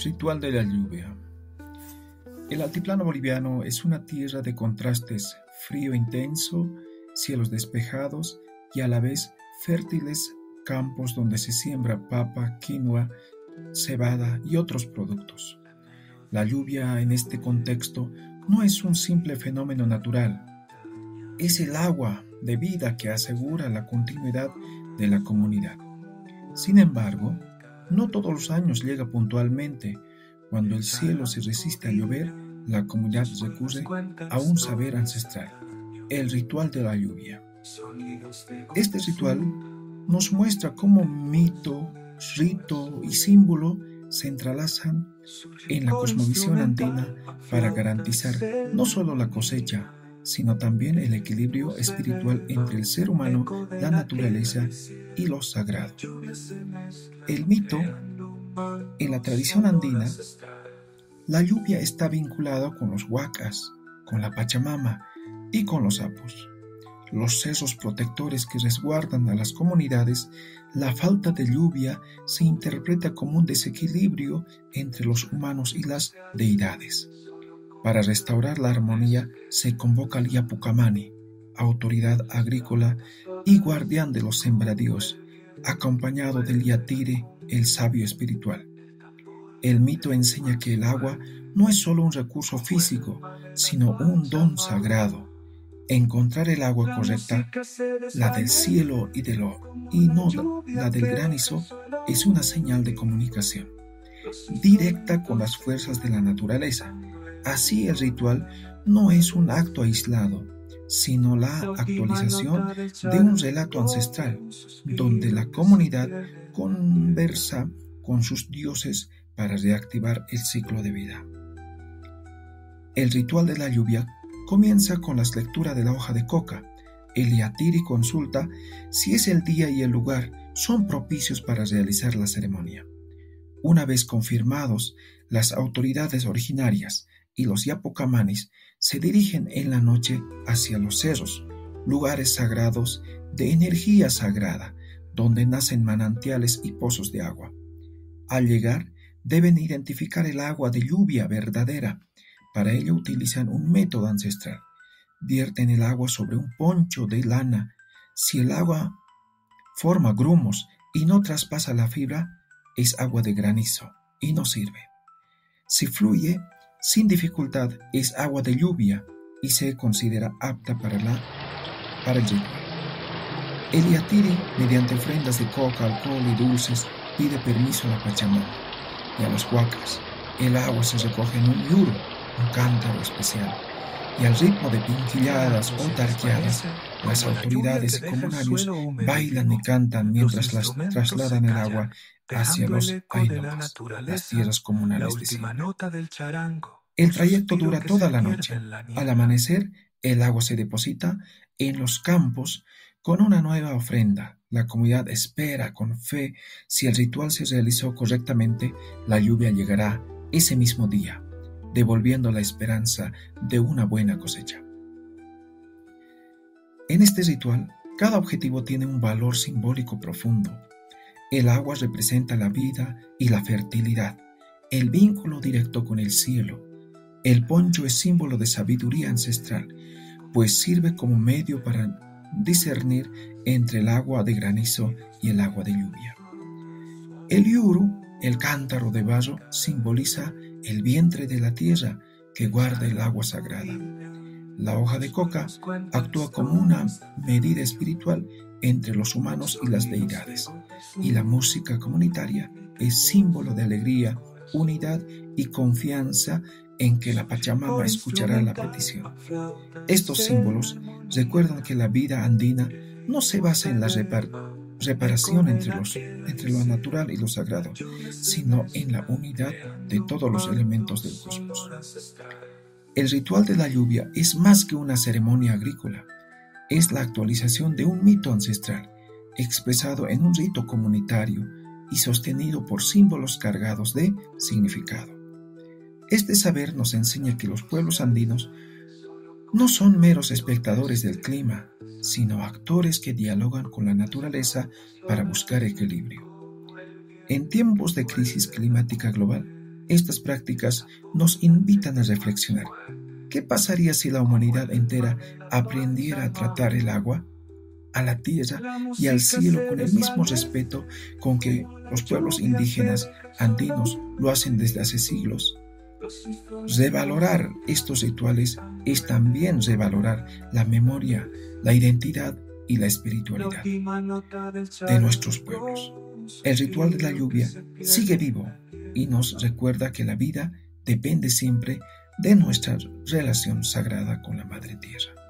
Ritual de la lluvia. El altiplano boliviano es una tierra de contrastes: frío intenso, cielos despejados y a la vez fértiles campos donde se siembra papa, quinoa, cebada y otros productos. La lluvia en este contexto no es un simple fenómeno natural, es el agua de vida que asegura la continuidad de la comunidad. Sin embargo, no todos los años llega puntualmente. Cuando el cielo se resiste a llover, la comunidad recurre a un saber ancestral, el ritual de la lluvia. Este ritual nos muestra cómo mito, rito y símbolo se entrelazan en la cosmovisión andina para garantizar no solo la cosecha, sino también el equilibrio espiritual entre el ser humano, la naturaleza y lo sagrado. El mito, en la tradición andina, la lluvia está vinculada con los huacas, con la Pachamama y con los apus, los cerros protectores que resguardan a las comunidades. La falta de lluvia se interpreta como un desequilibrio entre los humanos y las deidades. Para restaurar la armonía se convoca al Yapucamani, autoridad agrícola y guardián de los sembradíos, acompañado del Yatire, el sabio espiritual. El mito enseña que el agua no es solo un recurso físico, sino un don sagrado. Encontrar el agua correcta, la del cielo y no la del granizo, es una señal de comunicación directa con las fuerzas de la naturaleza. Así, el ritual no es un acto aislado, sino la actualización de un relato ancestral, donde la comunidad conversa con sus dioses para reactivar el ciclo de vida. El ritual de la lluvia comienza con la lectura de la hoja de coca. El yatiri consulta si es el día y el lugar son propicios para realizar la ceremonia. Una vez confirmados, las autoridades originarias y los yapucamanis se dirigen en la noche hacia los cerros, lugares sagrados de energía sagrada, donde nacen manantiales y pozos de agua. Al llegar, deben identificar el agua de lluvia verdadera. Para ello utilizan un método ancestral. Vierten el agua sobre un poncho de lana. Si el agua forma grumos y no traspasa la fibra, es agua de granizo y no sirve. Si fluye sin dificultad, es agua de lluvia y se considera apta para el ritual. El yatiri, mediante ofrendas de coca, alcohol y dulces, pide permiso a la Pachamama y a los huacas. El agua se recoge en un yuru, un cántaro especial, y al ritmo de pinquilladas o tarqueadas, las autoridades y comunarios bailan y cantan mientras trasladan el agua hacia los ailomas, las tierras comunales de siembra. El trayecto dura toda la noche. Al amanecer, el agua se deposita en los campos con una nueva ofrenda. La comunidad espera con fe. Si el ritual se realizó correctamente, la lluvia llegará ese mismo día, devolviendo la esperanza de una buena cosecha. En este ritual, cada objetivo tiene un valor simbólico profundo. El agua representa la vida y la fertilidad, el vínculo directo con el cielo. El poncho es símbolo de sabiduría ancestral, pues sirve como medio para discernir entre el agua de granizo y el agua de lluvia. El yuru, el cántaro de barro, simboliza el vientre de la tierra que guarda el agua sagrada. La hoja de coca actúa como una medida espiritual entre los humanos y las deidades, y la música comunitaria es símbolo de alegría, unidad y confianza en que la Pachamama escuchará la petición. Estos símbolos recuerdan que la vida andina no se basa en la reparación entre lo natural y lo sagrado, sino en la unidad de todos los elementos del cosmos. El ritual de la lluvia es más que una ceremonia agrícola, es la actualización de un mito ancestral, expresado en un rito comunitario y sostenido por símbolos cargados de significado. Este saber nos enseña que los pueblos andinos no son meros espectadores del clima, sino actores que dialogan con la naturaleza para buscar equilibrio. En tiempos de crisis climática global, Estas prácticas nos invitan a reflexionar. ¿Qué pasaría si la humanidad entera aprendiera a tratar el agua, a la tierra y al cielo con el mismo respeto con que los pueblos indígenas andinos lo hacen desde hace siglos? Revalorar estos rituales es también revalorar la memoria, la identidad y la espiritualidad de nuestros pueblos. El ritual de la lluvia sigue vivo y nos recuerda que la vida depende siempre de nuestra relación sagrada con la Madre Tierra.